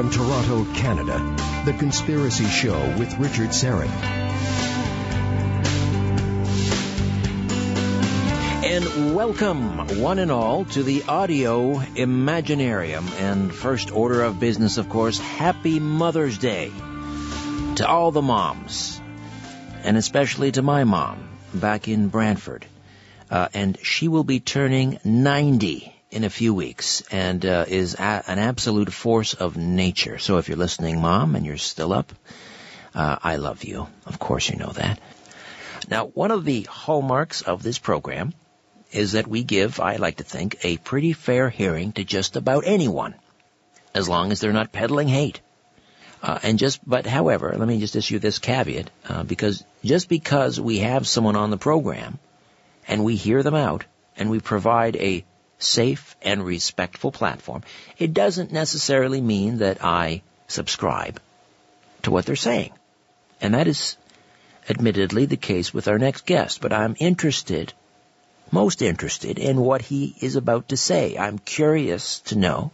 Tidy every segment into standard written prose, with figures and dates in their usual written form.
From Toronto, Canada, The Conspiracy Show with Richard Syrett. And welcome, one and all, to the Audio Imaginarium. And first order of business, of course, Happy Mother's Day to all the moms, and especially to my mom back in Brantford. And she will be turning 90 in a few weeks, and is an absolute force of nature. So if you're listening, Mom, and you're still up, I love you. Of course you know that. Now, one of the hallmarks of this program is that we give, I like to think, a pretty fair hearing to just about anyone, as long as they're not peddling hate. But however, let me just issue this caveat, because just because we have someone on the program, and we hear them out, and we provide a safe and respectful platform, it doesn't necessarily mean that I subscribe to what they're saying. And that is admittedly the case with our next guest. But I'm most interested in what he is about to say. I'm curious to know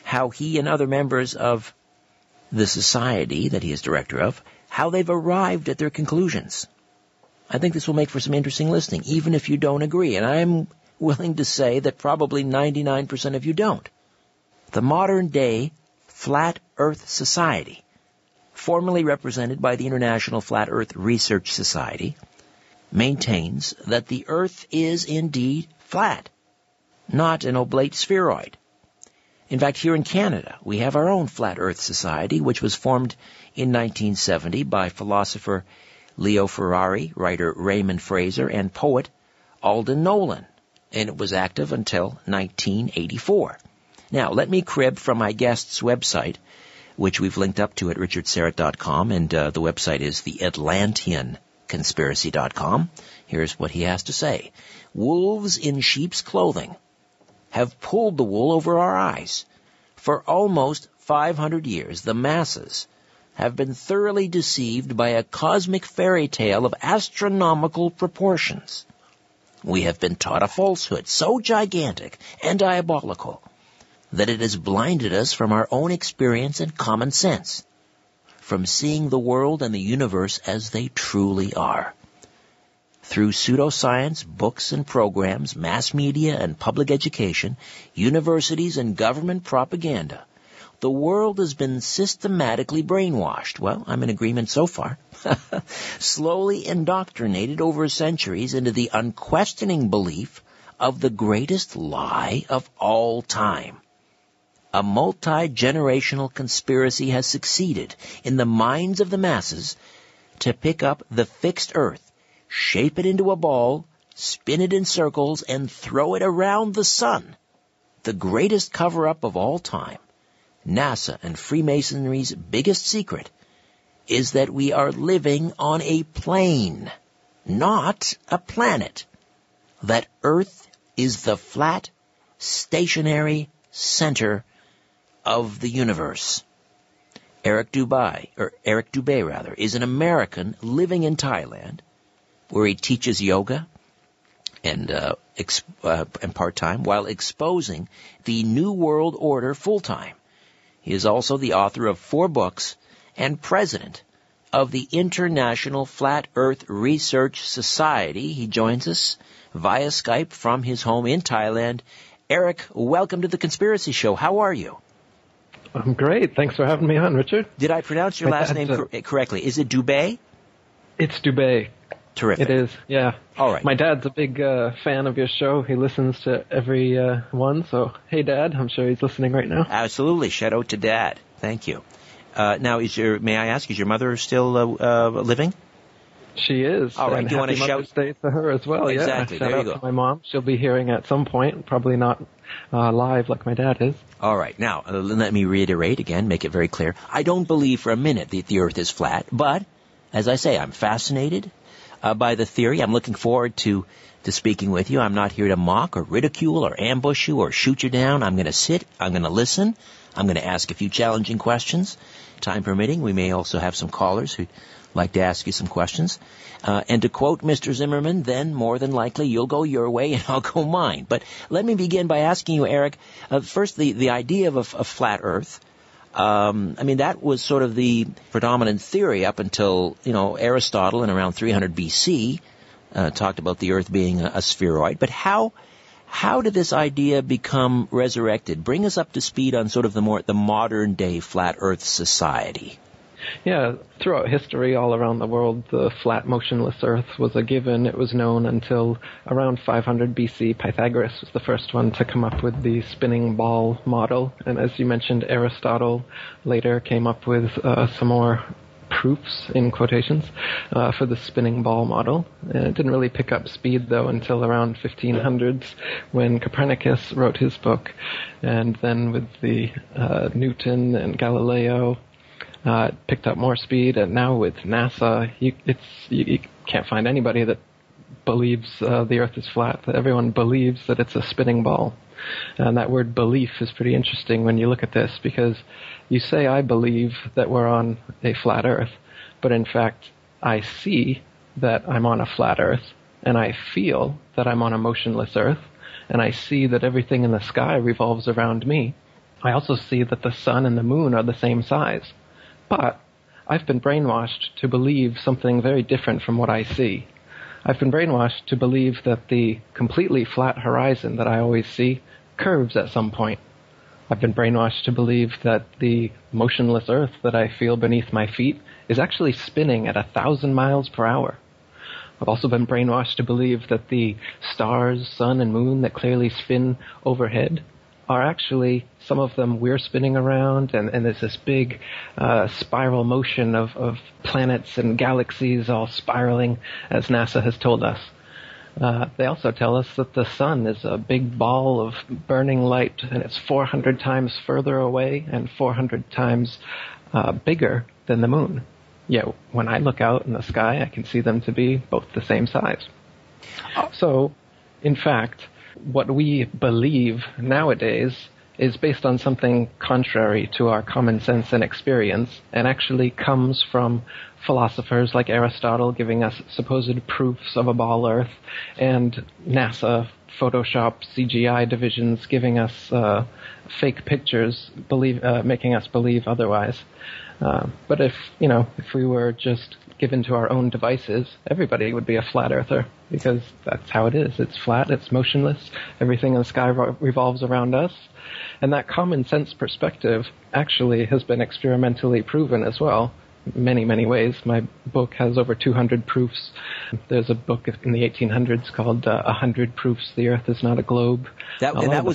how he and other members of the society that he is director of, how they've arrived at their conclusions. I think this will make for some interesting listening, even if you don't agree. And I'm willing to say that probably 99% of you don't. The modern-day Flat Earth Society, formerly represented by the International Flat Earth Research Society, maintains that the Earth is indeed flat, not an oblate spheroid. In fact, here in Canada, we have our own Flat Earth Society, which was formed in 1970 by philosopher Leo Ferrari, writer Raymond Fraser, and poet Alden Nolan, and it was active until 1984. Now, let me crib from my guest's website, which we've linked up to at richardsyrett.com, and the website is theatlanteanconspiracy.com. Here's what he has to say. Wolves in sheep's clothing have pulled the wool over our eyes. For almost 500 years, the masses have been thoroughly deceived by a cosmic fairy tale of astronomical proportions. We have been taught a falsehood so gigantic and diabolical that it has blinded us from our own experience and common sense, from seeing the world and the universe as they truly are. Through pseudoscience, books and programs, mass media and public education, universities and government propaganda, the world has been systematically brainwashed. Well, I'm in agreement so far. Slowly indoctrinated over centuries into the unquestioning belief of the greatest lie of all time. A multi-generational conspiracy has succeeded in the minds of the masses to pick up the fixed Earth, shape it into a ball, spin it in circles, and throw it around the sun. The greatest cover-up of all time, NASA and Freemasonry's biggest secret, is that we are living on a plane, not a planet. That Earth is the flat, stationary center of the universe. Eric Dubay, is an American living in Thailand, where he teaches yoga and part-time while exposing the New World Order full-time. He is also the author of 4 books and president of the International Flat Earth Research Society. He joins us via Skype from his home in Thailand. Eric, welcome to The Conspiracy Show. How are you? I'm great. Thanks for having me on, Richard. Did I pronounce your last name correctly? Is it Dubay? It's Dubay. Terrific. It is, yeah. All right. My dad's a big fan of your show. He listens to every one. So, hey, Dad, I'm sure he's listening right now. Absolutely. Shout out to Dad. Thank you. Now, may I ask, is your mother still living? She is. All right. And do you want to Happy Mother's shout? Day to her as well. Exactly. Yeah. Shout there out you go. to my mom. She'll be hearing at some point. Probably not live like my dad is. All right. Now, let me reiterate again, make it very clear. I don't believe for a minute that the Earth is flat, but, as I say, I'm fascinated by the theory. I'm looking forward to speaking with you. I'm not here to mock or ridicule or ambush you or shoot you down. I'm going to sit. I'm going to listen. I'm going to ask a few challenging questions. Time permitting, we may also have some callers who'd like to ask you some questions. And to quote Mr. Zimmerman, then more than likely you'll go your way and I'll go mine. But let me begin by asking you, Eric, first the idea of a flat Earth. That was sort of the predominant theory up until, Aristotle in around 300 BC talked about the Earth being a spheroid. But how did this idea become resurrected? Bring us up to speed on sort of the modern day flat Earth society. Yeah, throughout history, all around the world, the flat, motionless Earth was a given. It was known until around 500 BC. Pythagoras was the first one to come up with the spinning ball model. And as you mentioned, Aristotle later came up with some more proofs, in quotations, for the spinning ball model. It didn't really pick up speed, though, until around 1500s when Copernicus wrote his book. And then with the Newton and Galileo, it picked up more speed, and now with NASA, you can't find anybody that believes the Earth is flat. Everyone believes that it's a spinning ball. And that word belief is pretty interesting when you look at this, because you say, I believe that we're on a flat Earth, but in fact, I see that I'm on a flat Earth, and I feel that I'm on a motionless Earth, and I see that everything in the sky revolves around me. I also see that the sun and the moon are the same size. But I've been brainwashed to believe something very different from what I see. I've been brainwashed to believe that the completely flat horizon that I always see curves at some point. I've been brainwashed to believe that the motionless Earth that I feel beneath my feet is actually spinning at 1,000 miles per hour. I've also been brainwashed to believe that the stars, sun, and moon that clearly spin overhead are actually, some of them we're spinning around, and there's this big spiral motion of planets and galaxies all spiraling, as NASA has told us. They also tell us that the sun is a big ball of burning light, and it's 400 times further away and 400 times bigger than the moon. Yet when I look out in the sky, I can see them to be both the same size. So, in fact, what we believe nowadays is based on something contrary to our common sense and experience, and actually comes from philosophers like Aristotle giving us supposed proofs of a ball Earth, and NASA, Photoshop, CGI divisions giving us fake pictures, making us believe otherwise. But if we were just given to our own devices, everybody would be a flat earther, because that's how it is. It's flat, it's motionless, everything in the sky revolves around us. And that common sense perspective actually has been experimentally proven as well, many, many ways. My book has over 200 proofs. There's a book in the 1800s called 100 Proofs the Earth is Not a Globe. That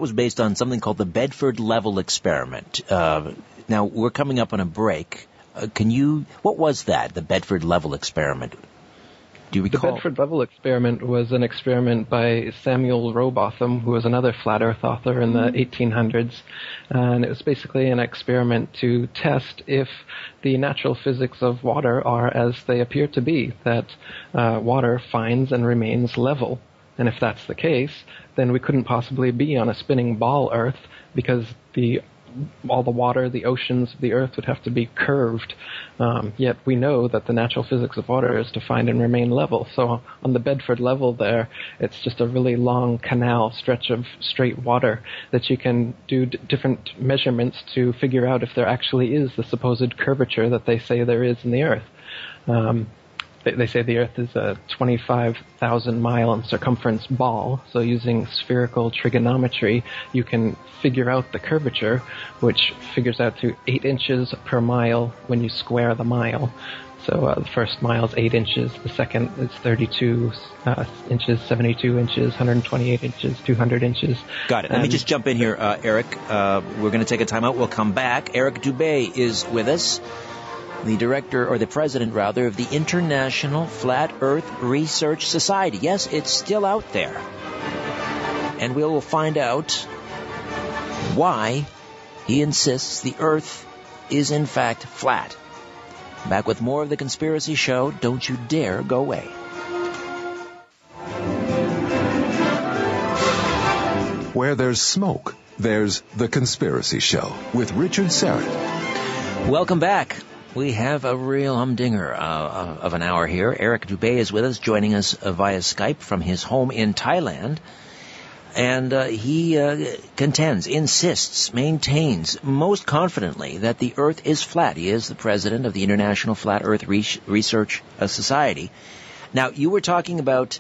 was based on something called the Bedford Level Experiment. Now, we're coming up on a break. What was that, the Bedford Level Experiment? Do you recall? The Bedford Level Experiment was an experiment by Samuel Rowbotham, who was another flat Earth author in the 1800s. And it was basically an experiment to test if the natural physics of water are as they appear to be, that water finds and remains level. And if that's the case, then we couldn't possibly be on a spinning ball Earth, because all the water, the oceans of the Earth would have to be curved. Yet we know that the natural physics of water is to find and remain level. So on the Bedford level there, it's just a really long canal stretch of straight water that you can do different measurements to figure out if there actually is the supposed curvature that they say there is in the Earth. They say the Earth is a 25,000 mile in circumference ball, so using spherical trigonometry, you can figure out the curvature, which figures out to 8 inches per mile when you square the mile. So the first mile is 8 inches, the second is 32 inches, 72 inches, 128 inches, 200 inches. Got it. Let me just jump in here, Eric. We're going to take a time out. We'll come back. Eric Dubay is with us, the director, or the president, rather, of the International Flat Earth Research Society. Yes, it's still out there. And we will find out why he insists the Earth is in fact flat. Back with more of The Conspiracy Show. Don't you dare go away. Where there's smoke, there's The Conspiracy Show with Richard Syrett. Welcome back. We have a real humdinger of an hour here. Eric Dubay is with us, joining us via Skype from his home in Thailand. And he contends, insists, maintains most confidently that the Earth is flat. He is the president of the International Flat Earth Research Society. Now, you were talking about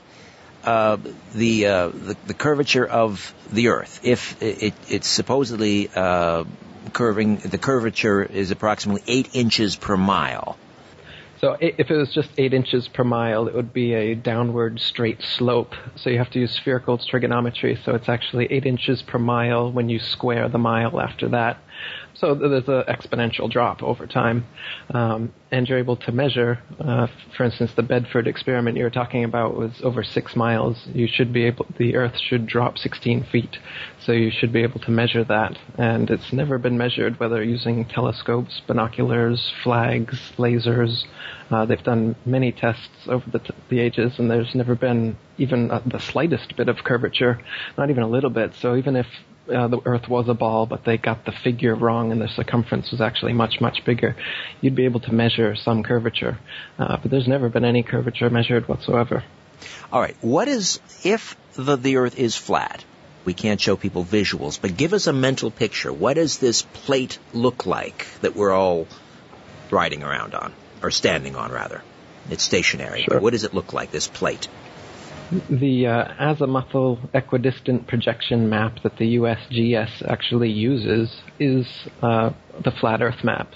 the curvature of the Earth. If it's supposedly curving, the curvature is approximately 8 inches per mile. So if it was just 8 inches per mile, it would be a downward straight slope. So you have to use spherical trigonometry. So it's actually 8 inches per mile when you square the mile after that. So there's an exponential drop over time. And you're able to measure, for instance, the Bedford experiment you were talking about was over 6 miles. The Earth should drop 16 feet. So you should be able to measure that. And it's never been measured, whether using telescopes, binoculars, flags, lasers. They've done many tests over the ages, and there's never been even the slightest bit of curvature, not even a little bit. So even if the Earth was a ball, but they got the figure wrong and the circumference was actually much, much bigger, you'd be able to measure some curvature. But there's never been any curvature measured whatsoever. All right. What is, if the Earth is flat, we can't show people visuals, but give us a mental picture. What does this plate look like that we're all riding around on, or standing on, rather? It's stationary. Sure. But what does it look like, this plate? The azimuthal equidistant projection map that the USGS actually uses is the flat Earth map.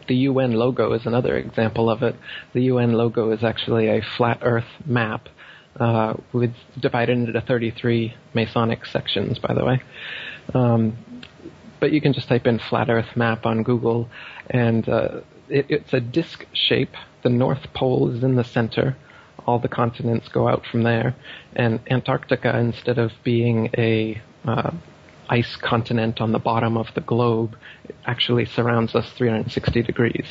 The UN logo is another example of it. The UN logo is actually a flat Earth map divided into 33 Masonic sections, by the way. But you can just type in flat Earth map on Google, and it's a disc shape. The North Pole is in the center. All the continents go out from there, and Antarctica, instead of being a ice continent on the bottom of the globe, it actually surrounds us 360 degrees.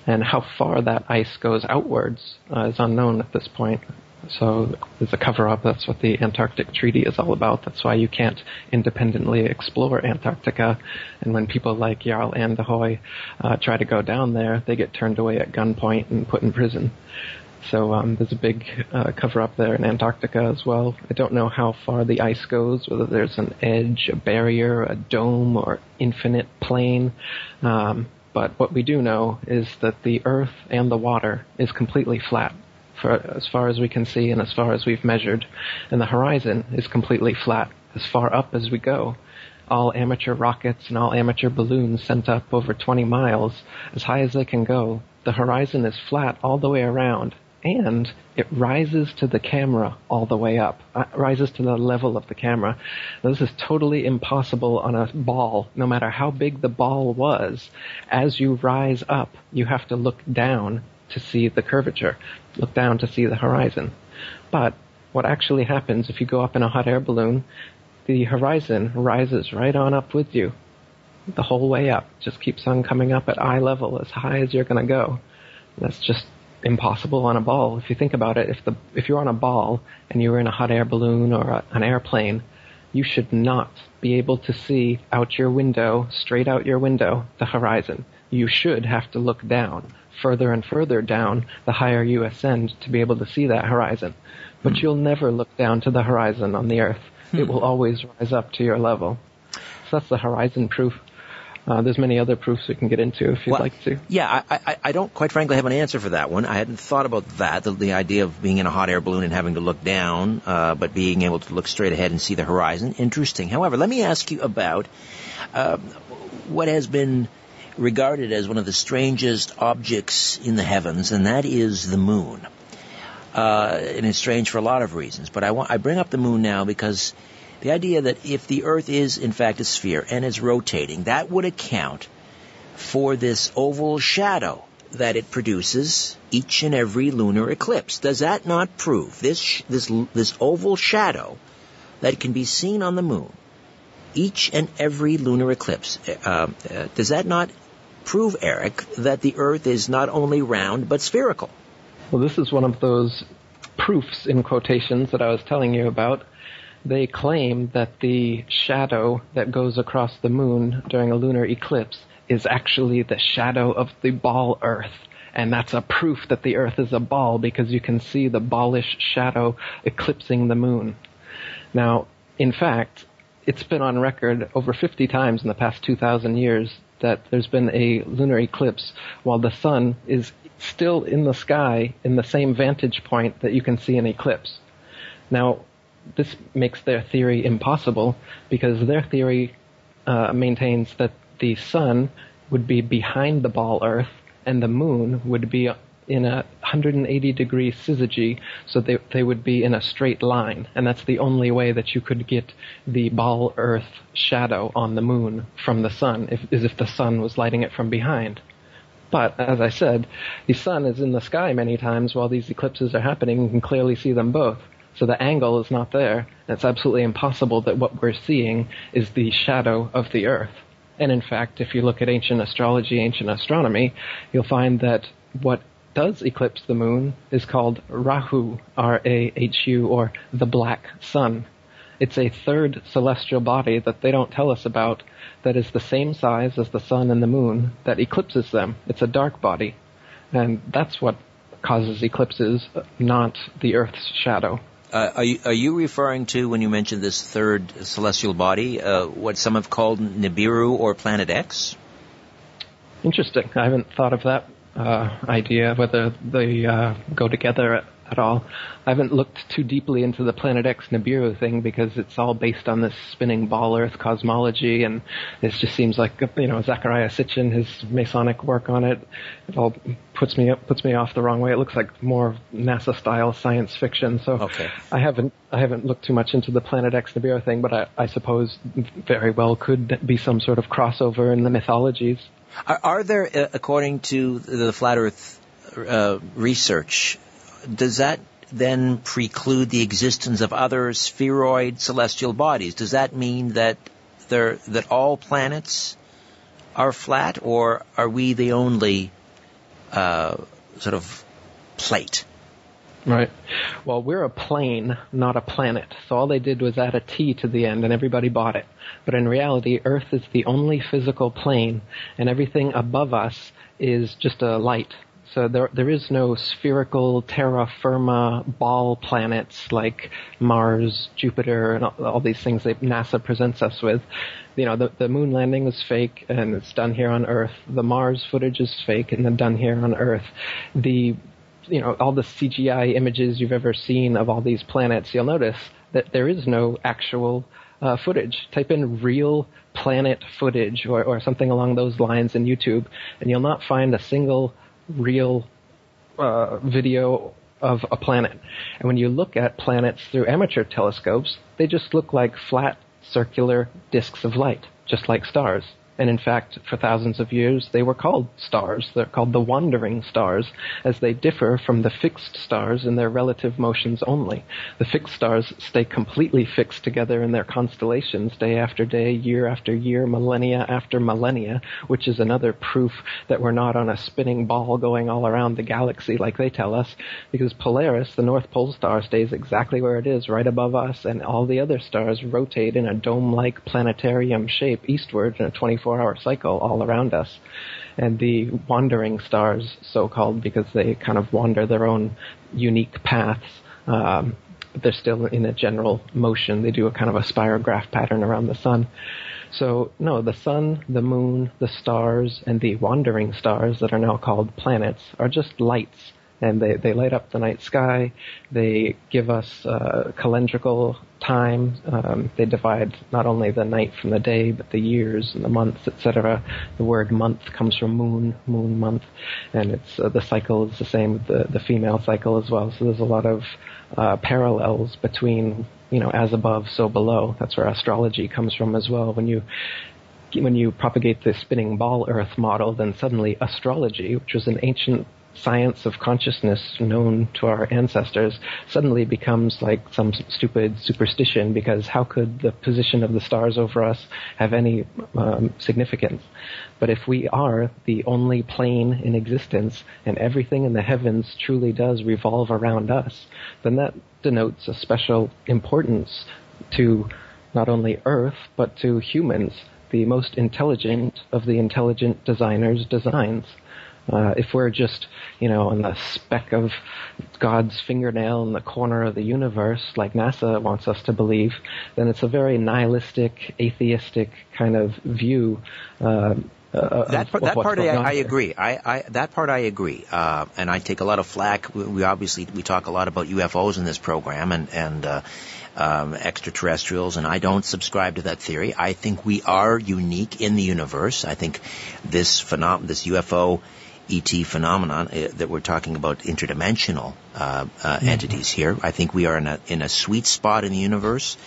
And how far that ice goes outwards is unknown at this point. So there's a cover-up. That's what the Antarctic Treaty is all about. That's why you can't independently explore Antarctica. And when people like Jarl Anderhoy try to go down there, they get turned away at gunpoint and put in prison. So there's a big cover-up there in Antarctica as well. I don't know how far the ice goes, whether there's an edge, a barrier, a dome, or infinite plane. But what we do know is that the Earth and the water is completely flat, for as far as we can see and as far as we've measured. And the horizon is completely flat, as far up as we go. All amateur rockets and all amateur balloons sent up over 20 miles, as high as they can go. The horizon is flat all the way around. And it rises to the camera all the way up, rises to the level of the camera. Now, this is totally impossible on a ball. No matter how big the ball was, as you rise up, you have to look down to see the curvature, look down to see the horizon. But what actually happens if you go up in a hot air balloon, the horizon rises right on up with you the whole way up. Just keeps on coming up at eye level as high as you're going to go. That's just impossible on a ball. If you think about it, if you're on a ball and you were in a hot air balloon or an airplane, you should not be able to see out your window, straight out your window, the horizon. You should have to look down, further and further down, the higher you ascend to be able to see that horizon. But you'll never look down to the horizon on the Earth. It will always rise up to your level. So that's the horizon proof. There's many other proofs we can get into if you'd like to. Yeah, I don't quite frankly have an answer for that one. I hadn't thought about that, the idea of being in a hot air balloon and having to look down, but being able to look straight ahead and see the horizon. Interesting. However, let me ask you about what has been regarded as one of the strangest objects in the heavens, and that is the moon. And it's strange for a lot of reasons, but I bring up the moon now because the idea that if the Earth is, in fact, a sphere and it's rotating, that would account for this oval shadow that it produces each and every lunar eclipse. Does that not prove this oval shadow that can be seen on the moon each and every lunar eclipse? Does that not prove, Eric, that the Earth is not only round but spherical? Well, this is one of those proofs in quotations that I was telling you about. They claim that the shadow that goes across the moon during a lunar eclipse is actually the shadow of the ball Earth. And that's a proof that the Earth is a ball because you can see the ballish shadow eclipsing the moon. Now, in fact, it's been on record over 50 times in the past 2,000 years that there's been a lunar eclipse while the sun is still in the sky in the same vantage point that you can see an eclipse. Now, this makes their theory impossible because their theory maintains that the sun would be behind the ball Earth and the moon would be in a 180-degree syzygy, so they would be in a straight line. And that's the only way that you could get the ball Earth shadow on the moon from the sun, is if the sun was lighting it from behind. But, as I said, the sun is in the sky many times while these eclipses are happening. You can clearly see them both. So the angle is not there. And it's absolutely impossible that what we're seeing is the shadow of the Earth. And in fact, if you look at ancient astrology, ancient astronomy, you'll find that what does eclipse the moon is called Rahu, R-A-H-U, or the black sun. It's a third celestial body that they don't tell us about that is the same size as the sun and the moon that eclipses them. It's a dark body. And that's what causes eclipses, not the Earth's shadow. Are you referring to, when you mentioned this third celestial body, what some have called Nibiru or Planet X? Interesting. I haven't thought of that idea, whether they go together at all. I haven't looked too deeply into the Planet X Nibiru thing because it's all based on this spinning ball Earth cosmology, and it just seems like, Zecharia Sitchin, his Masonic work on it, it all puts me off the wrong way. It looks like more NASA-style science fiction. So okay. I haven't looked too much into the Planet X Nibiru thing, but I suppose very well could be some sort of crossover in the mythologies. Are there, according to the Flat Earth research, does that then preclude the existence of other spheroid celestial bodies? Does that mean that all planets are flat, or are we the only sort of plate? Right. Well, we're a plane, not a planet. So all they did was add a T to the end and everybody bought it. But in reality, Earth is the only physical plane, and everything above us is just a light. So there is no spherical terra firma ball planets like Mars, Jupiter, and all these things that NASA presents us with. The moon landing was fake, and it's done here on Earth. The Mars footage is fake, and then done here on Earth. All the CGI images you've ever seen of all these planets, you'll notice that there is no actual footage. Type in real planet footage or something along those lines in YouTube, and you'll not find a single real video of a planet. And when you look at planets through amateur telescopes, they just look like flat, circular disks of light, just like stars. And in fact, for thousands of years, they were called stars. They're called the wandering stars, as they differ from the fixed stars in their relative motions only. The fixed stars stay completely fixed together in their constellations day after day, year after year, millennia after millennia, which is another proof that we're not on a spinning ball going all around the galaxy like they tell us, because Polaris, the North Pole star, stays exactly where it is, right above us, and all the other stars rotate in a dome-like planetarium shape eastward in a 24-hour cycle all around us. And the wandering stars, so-called, because they kind of wander their own unique paths, they're still in a general motion. They do a kind of a spirograph pattern around the sun. So, no, the sun, the moon, the stars, and the wandering stars that are now called planets are just lights. And they light up the night sky. They give us calendrical time. They divide not only the night from the day, but the years and the months, etc. The word month comes from moon month, and it's the cycle is the same with the female cycle as well. So there's a lot of parallels between as above, so below. That's where astrology comes from as well. When you propagate the spinning ball Earth model, then suddenly astrology, which was an ancient science of consciousness known to our ancestors, suddenly becomes like some stupid superstition, because how could the position of the stars over us have any significance? But if we are the only plane in existence and everything in the heavens truly does revolve around us, then that denotes a special importance to not only Earth, but to humans, the most intelligent of the intelligent designers' designs. If we're just, on the speck of God's fingernail in the corner of the universe, like NASA wants us to believe, then it's a very nihilistic, atheistic kind of view. That part I agree. That part I agree. And I take a lot of flack. We talk a lot about UFOs in this program and extraterrestrials, and I don't subscribe to that theory. I think we are unique in the universe. I think this UFO ET phenomenon that we're talking about, interdimensional entities here, I think we are in a sweet spot in the universe.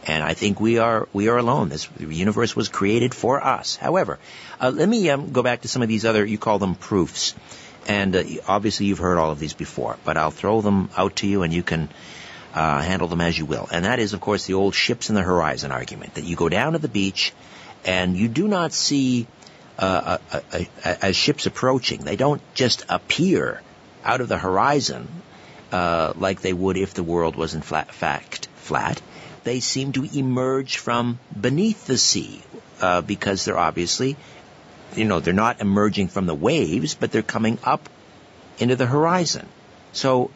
And I think we are alone. The universe was created for us. However, let me go back to some of these other, you call them proofs. And obviously you've heard all of these before, but I'll throw them out to you and you can handle them as you will. And that is, of course, the old ships in the horizon argument, that you go down to the beach and you do not see, as ships approaching, they don't just appear out of the horizon like they would if the world was in fact flat. They seem to emerge from beneath the sea because they're obviously, they're not emerging from the waves, but they're coming up into the horizon. So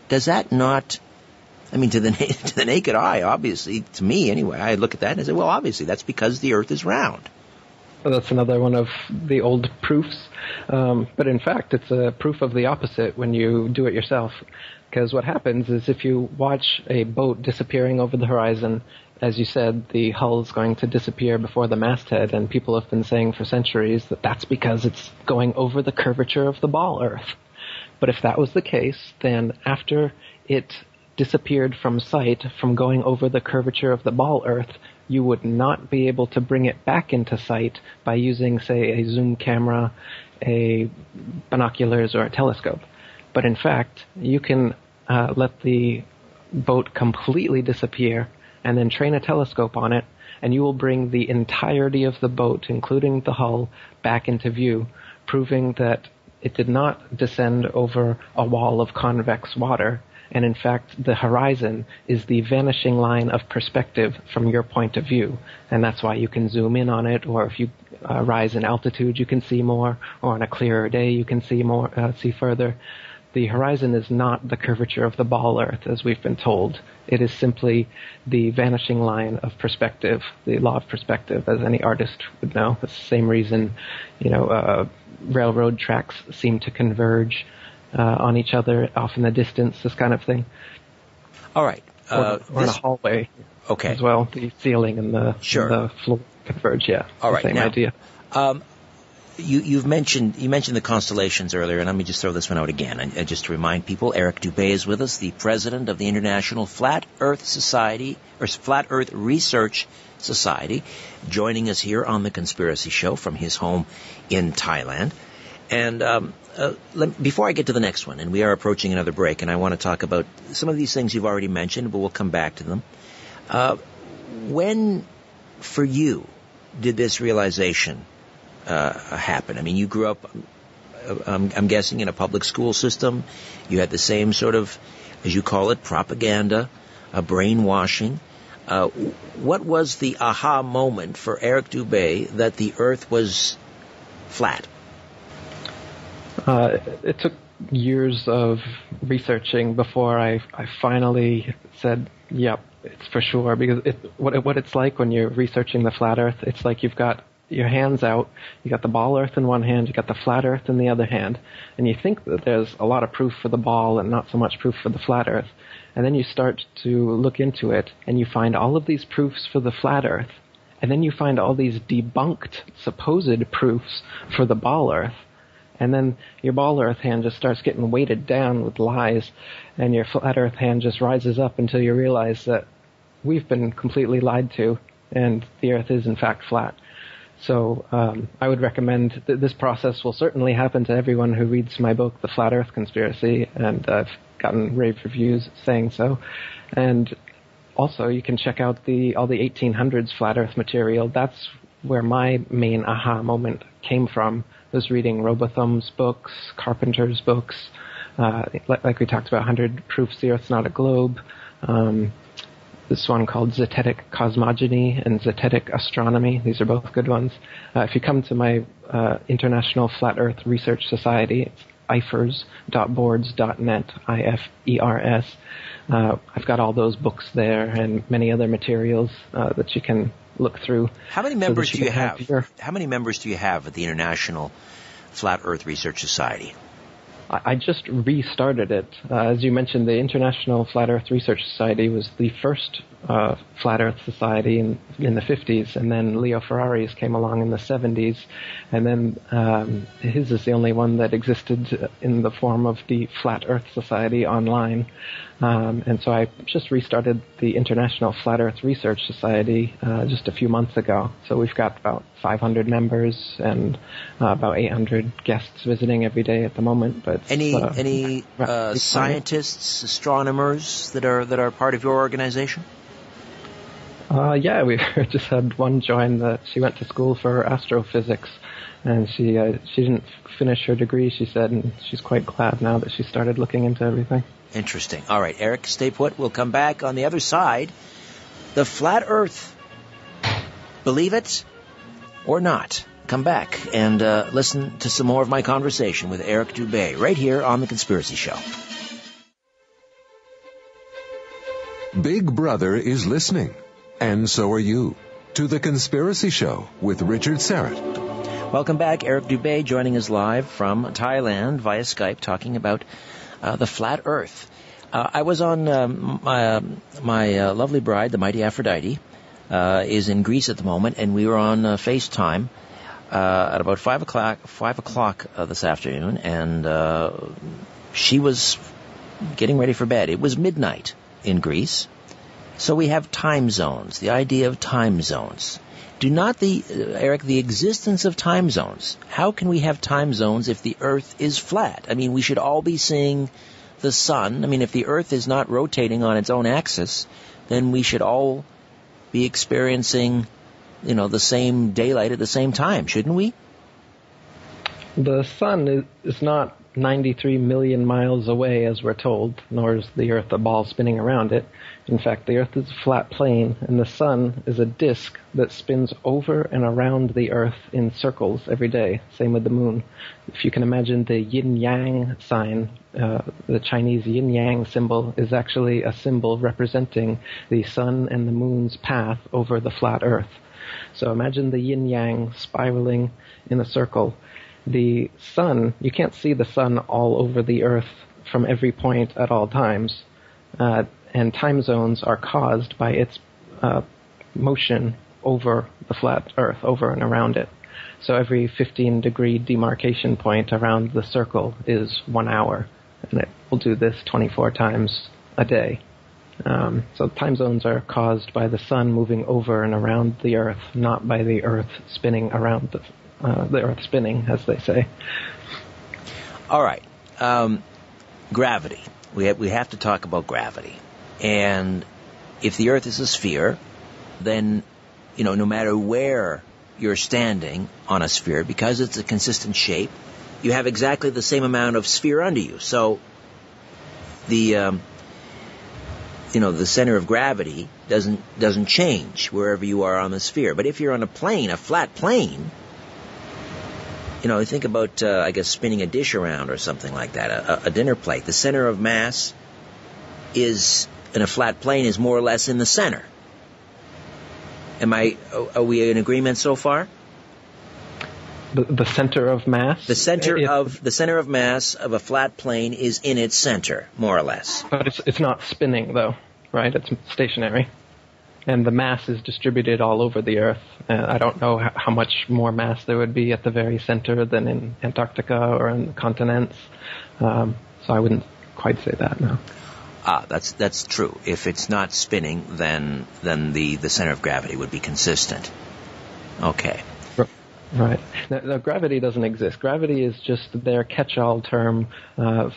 does that not, to the naked eye, obviously, to me anyway, I look at that and say, well, obviously that's because the Earth is round. Well, that's another one of the old proofs. But in fact, it's a proof of the opposite when you do it yourself. Because what happens is if you watch a boat disappearing over the horizon, as you said, the hull is going to disappear before the masthead, and people have been saying for centuries that that's because it's going over the curvature of the ball Earth. But if that was the case, then after it disappeared from sight from going over the curvature of the ball Earth, you would not be able to bring it back into sight by using, say, a zoom camera, a binoculars, or a telescope. But in fact, you can let the boat completely disappear and then train a telescope on it, and you will bring the entirety of the boat, including the hull, back into view, proving that it did not descend over a wall of convex water, and in fact the horizon is the vanishing line of perspective from your point of view. And that's why you can zoom in on it, or if you rise in altitude you can see more, or on a clearer day you can see further. The horizon is not the curvature of the ball Earth, as we've been told. It is simply the vanishing line of perspective, the law of perspective, as any artist would know. It's the same reason, railroad tracks seem to converge on each other off in the distance, this kind of thing. All right. Or in a hallway as well. The ceiling and the floor converge, yeah. All right. Same idea. You mentioned the constellations earlier, and let me just throw this one out again. And just to remind people, Eric Dubay is with us, the president of the International Flat Earth Society, or Flat Earth Research Society, joining us here on The Conspiracy Show from his home in Thailand. And before I get to the next one, and we are approaching another break, and I want to talk about some of these things you've already mentioned, but we'll come back to them. When, for you, did this realization happen? You grew up, I'm guessing, in a public school system. You had the same sort of, as you call it, propaganda, brainwashing. What was the aha moment for Eric Dubay that the Earth was flat? It took years of researching before I finally said, yep, it's for sure. Because what it's like when you're researching the flat Earth, it's like you've got your hands out, you got the ball Earth in one hand, you got the flat Earth in the other hand, and you think that there's a lot of proof for the ball and not so much proof for the flat Earth. And then you start to look into it, and you find all of these proofs for the flat Earth, and then you find all these debunked supposed proofs for the ball Earth. And then your ball Earth hand just starts getting weighted down with lies, and your flat Earth hand just rises up until you realize that we've been completely lied to, and the Earth is in fact flat. So I would recommend that this process will certainly happen to everyone who reads my book, The Flat Earth Conspiracy, and I've gotten rave reviews saying so. And also you can check out all the 1800s flat Earth material. That's where my main aha moment came from. I was reading Robotham's books, Carpenter's books, like we talked about, 100 Proofs the Earth's Not a Globe, this one called Zetetic Cosmogony and Zetetic Astronomy. These are both good ones. If you come to my International Flat Earth Research Society, it's ifers.boards.net, IFERS. I've got all those books there and many other materials that you can look through. How many members do you have? How many members do you have at the International Flat Earth Research Society? I just restarted it. As you mentioned, the International Flat Earth Research Society was the first Flat Earth Society in the 50s, and then Leo Ferrari's came along in the 70s, and then his is the only one that existed in the form of the Flat Earth Society online. And so I just restarted the International Flat Earth Research Society just a few months ago. So we've got about 500 members and about 800 guests visiting every day at the moment. But any scientists, astronomers that are part of your organization? Yeah, we just had one join. She went to school for astrophysics, and she didn't finish her degree, she said, and she's quite glad now that she started looking into everything. Interesting. All right, Eric, stay put. We'll come back on the other side. The flat Earth. Believe it or not. Come back and listen to some more of my conversation with Eric Dubay right here on The Conspiracy Show. Big Brother is listening, and so are you, to The Conspiracy Show with Richard Syrett. Welcome back. Eric Dubay joining us live from Thailand via Skype, talking about the flat Earth. I was on my lovely bride, the mighty Aphrodite, is in Greece at the moment, and we were on FaceTime at about 5 o'clock this afternoon, and she was getting ready for bed. It was midnight in Greece, so we have time zones. The idea of time zones. Eric, the existence of time zones. How can we have time zones if the Earth is flat? I mean, we should all be seeing the sun. I mean, if the Earth is not rotating on its own axis, then we should all be experiencing, the same daylight at the same time, shouldn't we? The sun is not 93 million miles away, as we're told, nor is the Earth a ball spinning around it. In fact, the Earth is a flat plane, and the sun is a disk that spins over and around the Earth in circles every day. Same with the moon. If you can imagine the yin-yang sign, the Chinese yin-yang symbol is actually a symbol representing the sun and the moon's path over the flat Earth. So imagine the yin-yang spiraling in a circle. The sun, you can't see the sun all over the Earth from every point at all times. And time zones are caused by its motion over the flat Earth, over and around it. So every 15-degree demarcation point around the circle is 1 hour, and it will do this 24 times a day. So time zones are caused by the sun moving over and around the Earth, not by the Earth spinning around the Earth spinning, as they say. All right. Gravity. We have to talk about gravity. And if the Earth is a sphere, then, no matter where you're standing on a sphere, because it's a consistent shape, you have exactly the same amount of sphere under you. So the center of gravity doesn't change wherever you are on the sphere. But if you're on a plane, a flat plane, think about, spinning a dish around or something like that, a dinner plate. The center of mass in a flat plane is more or less in the center. Are we in agreement so far? The center of mass? The center of mass of a flat plane is in its center, more or less. But it's not spinning, though, right? It's stationary. And the mass is distributed all over the Earth. I don't know how much more mass there would be at the very center than in Antarctica or in the continents. So I wouldn't quite say that, no. That's true. If it's not spinning, then the center of gravity would be consistent. Okay. Right. Now, gravity doesn't exist. Gravity is just their catch-all term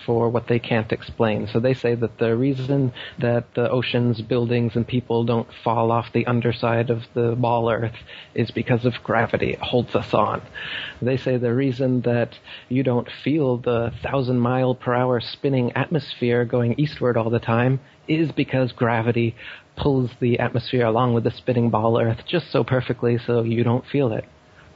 for what they can't explain. So they say that the reason that the oceans, buildings, and people don't fall off the underside of the ball Earth is because of gravity. It holds us on. They say the reason that you don't feel the 1,000-mile-per-hour spinning atmosphere going eastward all the time is because gravity pulls the atmosphere along with the spinning ball Earth just so perfectly so you don't feel it.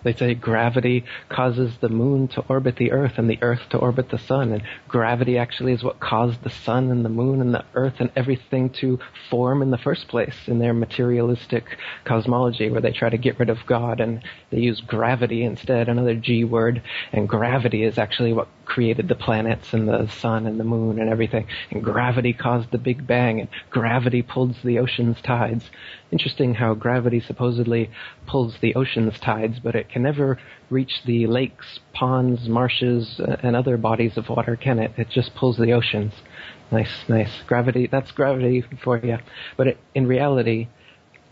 They say gravity causes the moon to orbit the Earth and the Earth to orbit the sun. And gravity actually is what caused the sun and the moon and the Earth and everything to form in the first place in their materialistic cosmology, where they try to get rid of God and they use gravity instead, another G word. And gravity is actually what created the planets and the sun and the moon and everything. And gravity caused the Big Bang, and gravity pulls the ocean's tides. Interesting how gravity supposedly pulls the ocean's tides, but it can never reach the lakes, ponds, marshes, and other bodies of water, can it? It just pulls the oceans. Nice. Gravity, that's gravity for you. But in reality,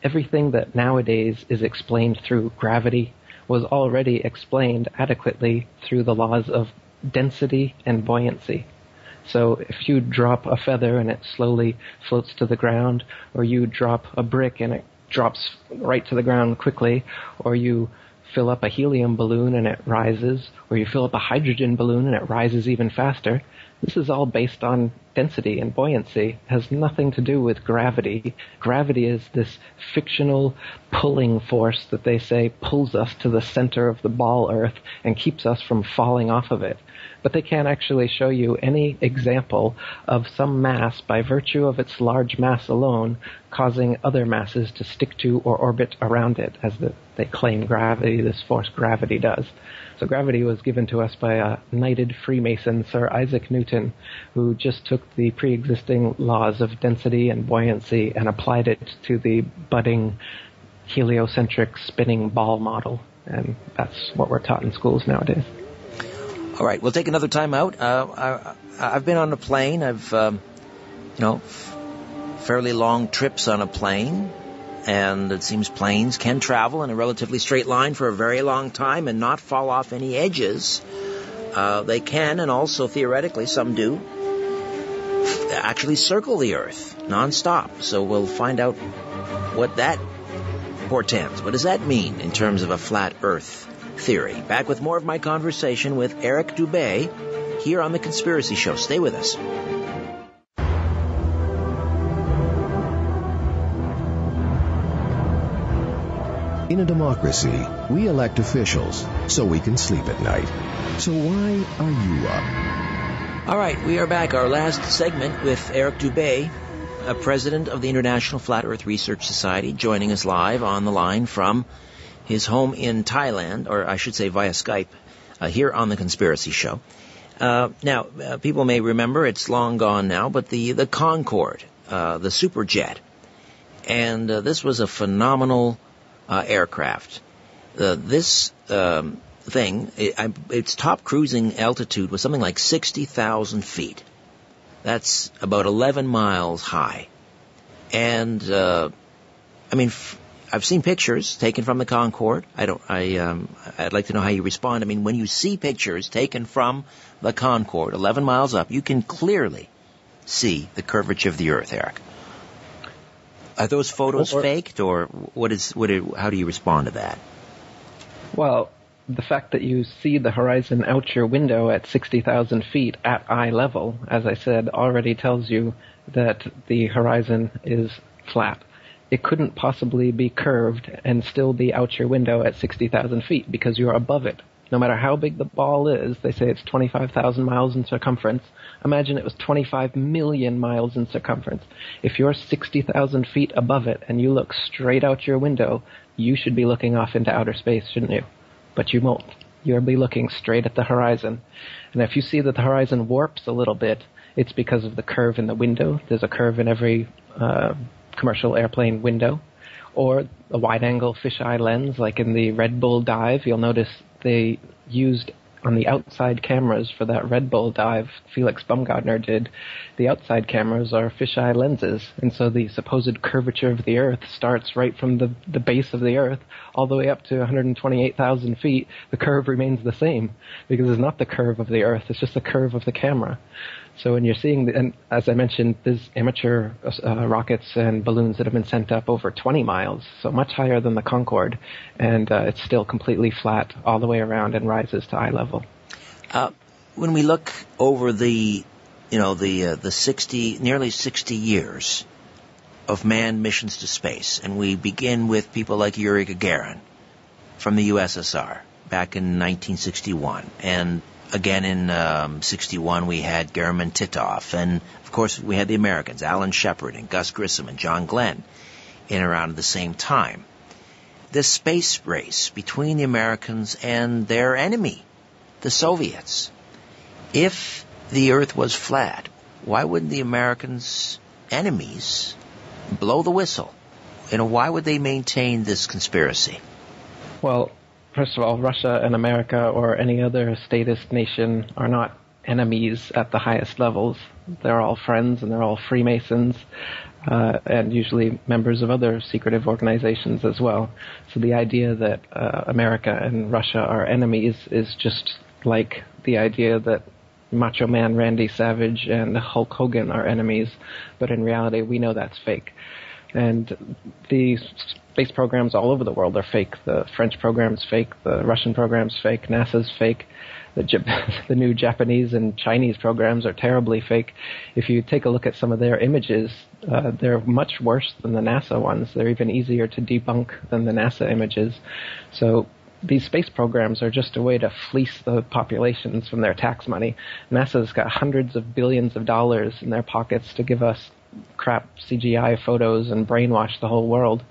everything that nowadays is explained through gravity was already explained adequately through the laws of density and buoyancy. So if you drop a feather and it slowly floats to the ground, or you drop a brick and it drops right to the ground quickly, or you fill up a helium balloon and it rises, or you fill up a hydrogen balloon and it rises even faster, this is all based on density and buoyancy. It has nothing to do with gravity. Gravity is this fictional pulling force that they say pulls us to the center of the ball Earth and keeps us from falling off of it. But they can't actually show you any example of some mass, by virtue of its large mass alone, causing other masses to stick to or orbit around it, as they claim gravity, this force gravity does. So gravity was given to us by a knighted Freemason, Sir Isaac Newton, who just took the pre-existing laws of density and buoyancy and applied it to the budding heliocentric spinning ball model. And that's what we're taught in schools nowadays. All right, we'll take another time out. I've been on a plane. I've, fairly long trips on a plane. And it seems planes can travel in a relatively straight line for a very long time and not fall off any edges. They can, and also theoretically, some do, actually circle the Earth nonstop. So we'll find out what that portends. What does that mean in terms of a flat Earth theory? Back with more of my conversation with Eric Dubay here on The Conspiracy Show. Stay with us. In a democracy, we elect officials so we can sleep at night. So why are you up? All right, we are back. Our last segment with Eric Dubay, president of the International Flat Earth Research Society, joining us live on the line from his home in Thailand, or I should say via Skype, here on The Conspiracy Show. Now, people may remember, it's long gone now, but the Concorde, the superjet. And this was a phenomenal aircraft. This thing, its top cruising altitude was something like 60,000 feet. That's about 11 miles high. And, I've seen pictures taken from the Concorde. I'd like to know how you respond. I mean, when you see pictures taken from the Concorde, 11 miles up, you can clearly see the curvature of the Earth, Eric. Are those photos faked, or how do you respond to that? Well, the fact that you see the horizon out your window at 60,000 feet at eye level, as I said, already tells you that the horizon is flat. It couldn't possibly be curved and still be out your window at 60,000 feet because you're above it. No matter how big the ball is, they say it's 25,000 miles in circumference. Imagine it was 25 million miles in circumference. If you're 60,000 feet above it and you look straight out your window, you should be looking off into outer space, shouldn't you? But you won't. You'll be looking straight at the horizon. And if you see that the horizon warps a little bit, it's because of the curve in the window. There's a curve in every commercial airplane window. Or a wide-angle fisheye lens, like in the Red Bull dive, you'll notice they used on the outside cameras for that Red Bull dive Felix Baumgartner did, the outside cameras are fisheye lenses. And so the supposed curvature of the Earth starts right from the base of the Earth all the way up to 128,000 feet. The curve remains the same because it's not the curve of the Earth. It's just the curve of the camera. So when you're seeing, and as I mentioned, there's amateur rockets and balloons that have been sent up over 20 miles, so much higher than the Concorde, and it's still completely flat all the way around and rises to eye level. When we look over the 60, nearly 60 years of manned missions to space, and we begin with people like Yuri Gagarin from the USSR back in 1961, and again in 61 we had German Titov, and of course we had the Americans, Alan Shepard and Gus Grissom and John Glenn, in around the same time. This space race between the Americans and their enemy, the Soviets. If the Earth was flat, why wouldn't the Americans' enemies blow the whistle? Why would they maintain this conspiracy? Well, first of all, Russia and America or any other statist nation are not enemies at the highest levels. They're all friends and they're all Freemasons, and usually members of other secretive organizations as well. So the idea that America and Russia are enemies is just like the idea that Macho Man Randy Savage and Hulk Hogan are enemies, but in reality we know that's fake. And the space programs all over the world are fake. The French program's fake, the Russian program's fake, NASA's fake, the new Japanese and Chinese programs are terribly fake. If you take a look at some of their images, they're much worse than the NASA ones. They're even easier to debunk than the NASA images. So these space programs are just a way to fleece the populations from their tax money. NASA's got hundreds of billions of dollars in their pockets to give us crap CGI photos and brainwash the whole world.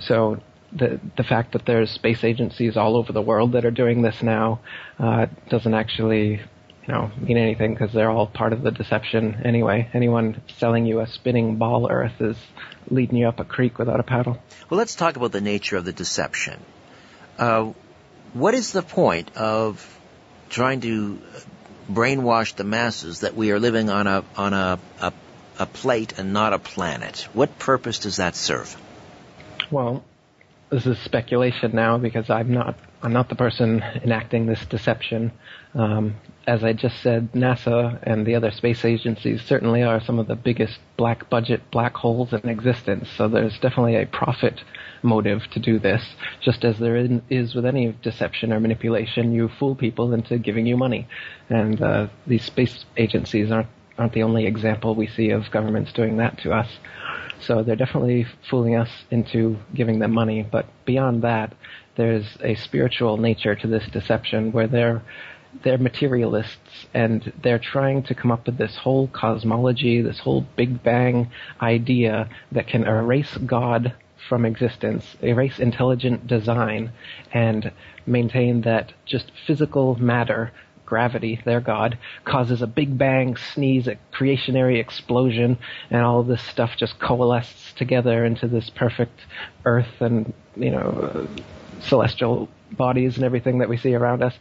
So the fact that there's space agencies all over the world that are doing this now doesn't actually mean anything, because they're all part of the deception anyway. Anyone selling you a spinning ball Earth is leading you up a creek without a paddle. Well, let's talk about the nature of the deception. What is the point of trying to brainwash the masses that we are living on a plate and not a planet? What purpose does that serve? Well, this is speculation now because I'm not the person enacting this deception. As I just said, NASA and the other space agencies certainly are some of the biggest black budget black holes in existence. So there's definitely a profit motive to do this, just as there is with any deception or manipulation. You fool people into giving you money. And these space agencies aren't the only example we see of governments doing that to us. So they're definitely fooling us into giving them money. But beyond that, there's a spiritual nature to this deception where they're materialists, and they're trying to come up with this whole cosmology, this whole Big Bang idea that can erase God from existence, erase intelligent design, and maintain that just physical matter, gravity, their God, causes a Big Bang sneeze, a creationary explosion, and all this stuff just coalesces together into this perfect Earth and, celestial bodies and everything that we see around us.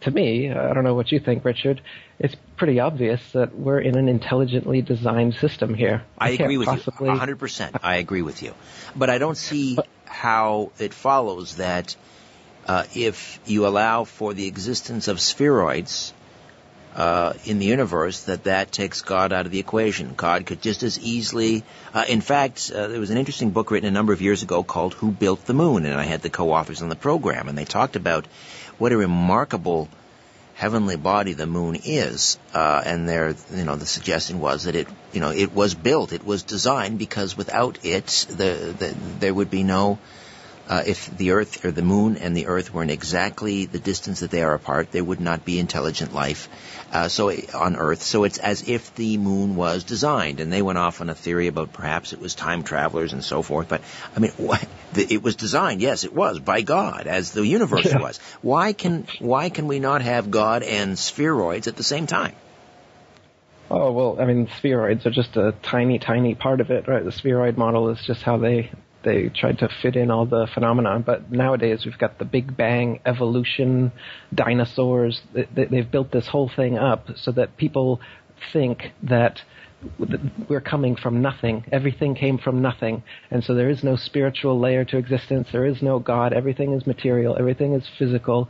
To me, I don't know what you think, Richard, it's pretty obvious that we're in an intelligently designed system here. I agree with you, 100%. I agree with you. But I don't see how it follows that if you allow for the existence of spheroids in the universe, that takes God out of the equation. God could just as easily... in fact, there was an interesting book written a number of years ago called Who Built the Moon? And I had the co-authors on the program, and they talked about what a remarkable heavenly body the moon is. And the suggestion was that it was built, it was designed, because without it, there would be no... if the Earth or the Moon and the Earth were in exactly the distance that they are apart, there would not be intelligent life on Earth. So it's as if the Moon was designed. And they went off on a theory about perhaps it was time travelers and so forth. But, it was designed, yes, it was, by God, as the universe was. Why can we not have God and spheroids at the same time? Oh, well, spheroids are just a tiny, tiny part of it, right? The spheroid model is just how they they tried to fit in all the phenomena. But nowadays we've got the Big Bang, evolution, dinosaurs. They've built this whole thing up so that people think that we're coming from nothing. Everything came from nothing. And so there is no spiritual layer to existence. There is no God. Everything is material. Everything is physical.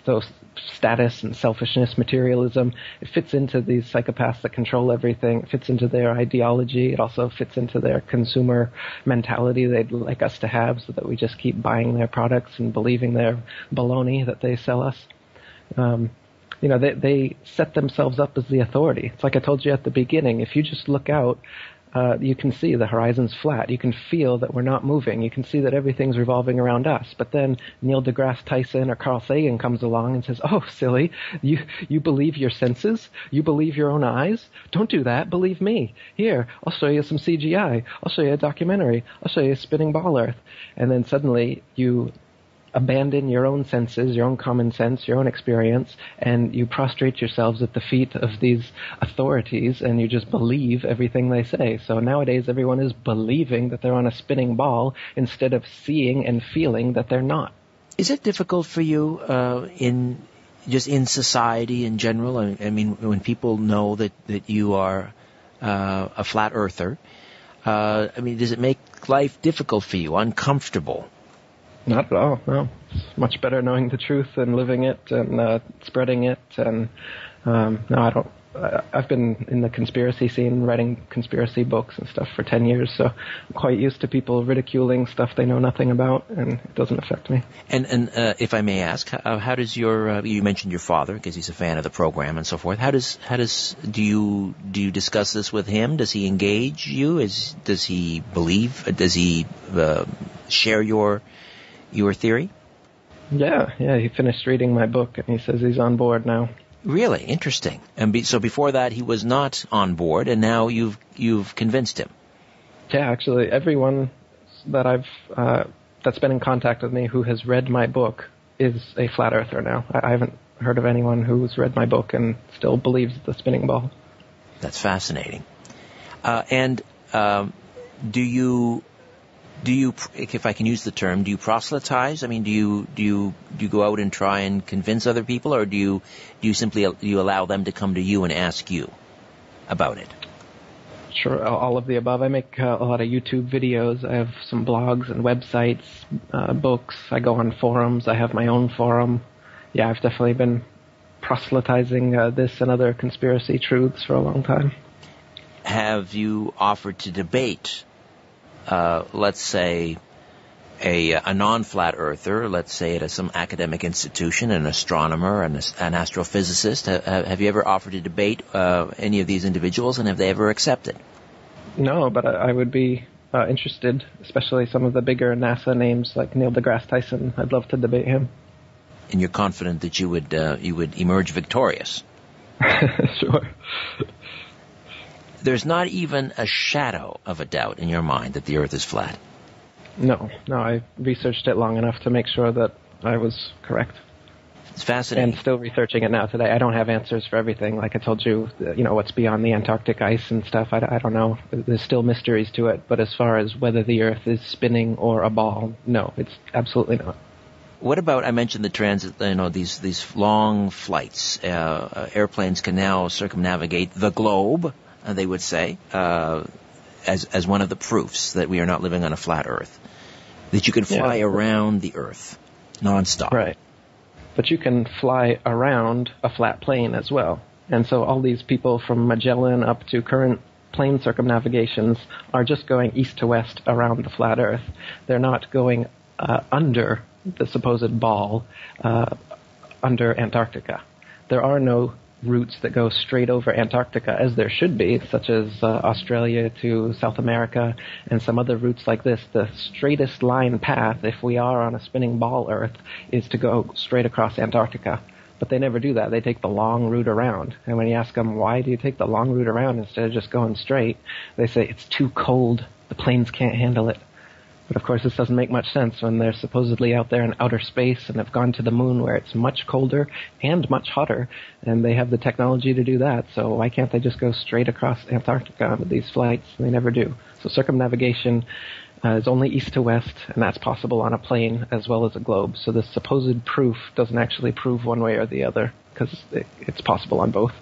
So status and selfishness, materialism, it fits into these psychopaths that control everything. It fits into their ideology. It also fits into their consumer mentality they'd like us to have, so that we just keep buying their products and believing their baloney that they sell us. They set themselves up as the authority. It's like I told you at the beginning. If you just look out, you can see the horizon's flat. You can feel that we're not moving. You can see that everything's revolving around us. But then Neil deGrasse Tyson or Carl Sagan comes along and says, "Oh, silly, you believe your senses? You believe your own eyes? Don't do that. Believe me. Here, I'll show you some CGI. I'll show you a documentary. I'll show you a spinning ball Earth." And then suddenly you abandon your own senses, your own common sense, your own experience, and you prostrate yourselves at the feet of these authorities, and you just believe everything they say. So nowadays everyone is believing that they're on a spinning ball instead of seeing and feeling that they're not. Is it difficult for you in society in general? I mean, when people know that you are a flat earther, does it make life difficult for you, uncomfortable? Not at all, no. It's much better knowing the truth and living it and spreading it. And no, I don't. I've been in the conspiracy scene, writing conspiracy books and stuff for 10 years, so I'm quite used to people ridiculing stuff they know nothing about, and it doesn't affect me. And if I may ask, how does you mentioned your father, because he's a fan of the program and so forth. Do you discuss this with him? Does he engage you? Does he believe? Does he share your theory? Yeah, he finished reading my book, and he says he's on board now. Really? Interesting. And so before that he was not on board, and now you've convinced him. Yeah, actually, everyone that that's been in contact with me who has read my book is a flat earther now. I haven't heard of anyone who's read my book and still believes the spinning ball. That's fascinating. Do you, if I can use the term, do you proselytize? I mean, do you go out and try and convince other people, or do you simply allow them to come to you and ask you about it? Sure, all of the above. I make a lot of YouTube videos. I have some blogs and websites, books. I go on forums. I have my own forum. Yeah, I've definitely been proselytizing this and other conspiracy truths for a long time. Have you offered to debate, let's say, a non-flat earther, let's say at some academic institution, an astronomer, an astrophysicist? Have you ever offered to debate any of these individuals, and have they ever accepted? No, but I would be interested, especially some of the bigger NASA names like Neil deGrasse Tyson. I'd love to debate him. And you're confident that you would emerge victorious? Sure. There's not even a shadow of a doubt in your mind that the Earth is flat? No, I researched it long enough to make sure that I was correct. It's fascinating. And still researching it now today. I don't have answers for everything. Like I told you, what's beyond the Antarctic ice and stuff, I don't know. There's still mysteries to it. But as far as whether the Earth is spinning or a ball, no, it's absolutely not. What about, I mentioned the transit, these long flights. Airplanes can now circumnavigate the globe, they would say, as one of the proofs that we are not living on a flat Earth. That you can fly around the Earth nonstop. Right. But you can fly around a flat plane as well. And so all these people from Magellan up to current plane circumnavigations are just going east to west around the flat Earth. They're not going under the supposed ball under Antarctica. There are no routes that go straight over Antarctica, as there should be, such as Australia to South America and some other routes like this. The straightest line path, if we are on a spinning ball Earth, is to go straight across Antarctica. But they never do that. They take the long route around. And when you ask them, why do you take the long route around instead of just going straight, they say, it's too cold. The planes can't handle it. But of course, this doesn't make much sense when they're supposedly out there in outer space and have gone to the moon where it's much colder and much hotter, and they have the technology to do that. So why can't they just go straight across Antarctica with these flights? They never do. So circumnavigation is only east to west, and that's possible on a plane as well as a globe. So the supposed proof doesn't actually prove one way or the other, because it's possible on both.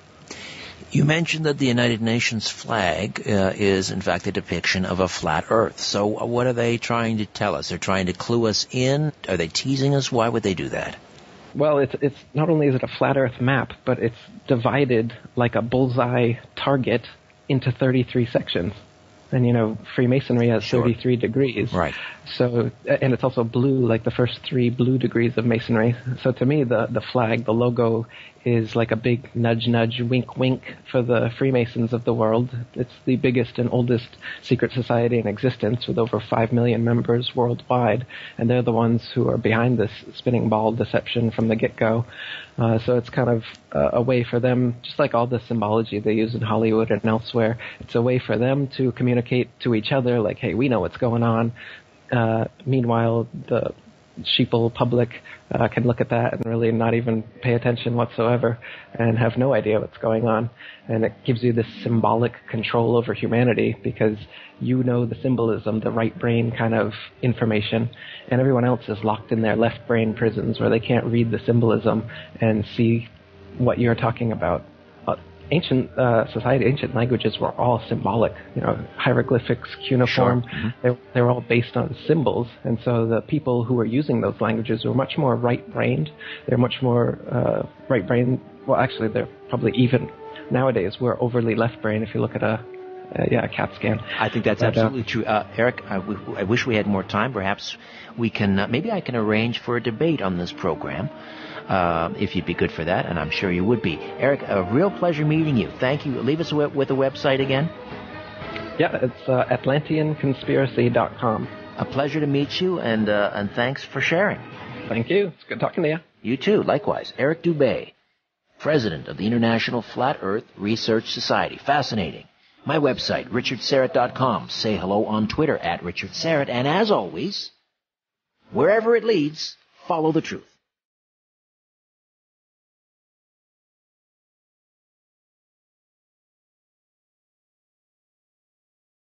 You mentioned that the United Nations flag is, in fact, a depiction of a flat Earth. So what are they trying to tell us? They're trying to clue us in? Are they teasing us? Why would they do that? Well, it's not only is it a flat Earth map, but it's divided like a bullseye target into 33 sections. And, you know, Freemasonry has 33 degrees. Right. So, and it's also blue, like the first 3 blue degrees of Masonry. So to me, the flag, the logo, is like a big nudge, nudge, wink, wink for the Freemasons of the world. It's the biggest and oldest secret society in existence with over 5 million members worldwide. And they're the ones who are behind this spinning ball deception from the get-go. So it's kind of a way for them, just like all the symbology they use in Hollywood and elsewhere, it's a way for them to communicate to each other, like, hey, we know what's going on. Meanwhile, the sheeple public can look at that and really not even pay attention whatsoever and have no idea what's going on. And it gives you this symbolic control over humanity because you know the symbolism, the right brain kind of information, and everyone else is locked in their left brain prisons where they can't read the symbolism and see what you're talking about. Ancient society, ancient languages were all symbolic, you know, hieroglyphics, cuneiform. Sure. They were all based on symbols, and so the people who were using those languages were much more right-brained. They're much more right-brained. Well, actually, they're probably even nowadays we're overly left-brained. If you look at a CAT scan. I think that's absolutely true. Eric, I wish we had more time. Perhaps we can, maybe I can arrange for a debate on this program. If you'd be good for that, and I'm sure you would be. Eric, a real pleasure meeting you. Thank you. Leave us with a website again. Yeah, it's AtlanteanConspiracy.com. A pleasure to meet you, and thanks for sharing. Thank you. It's good talking to you. You too. Likewise. Eric Dubay, President of the International Flat Earth Research Society. Fascinating. My website, RichardSyrett.com. Say hello on Twitter @RichardSyrett. And as always, wherever it leads, follow the truth.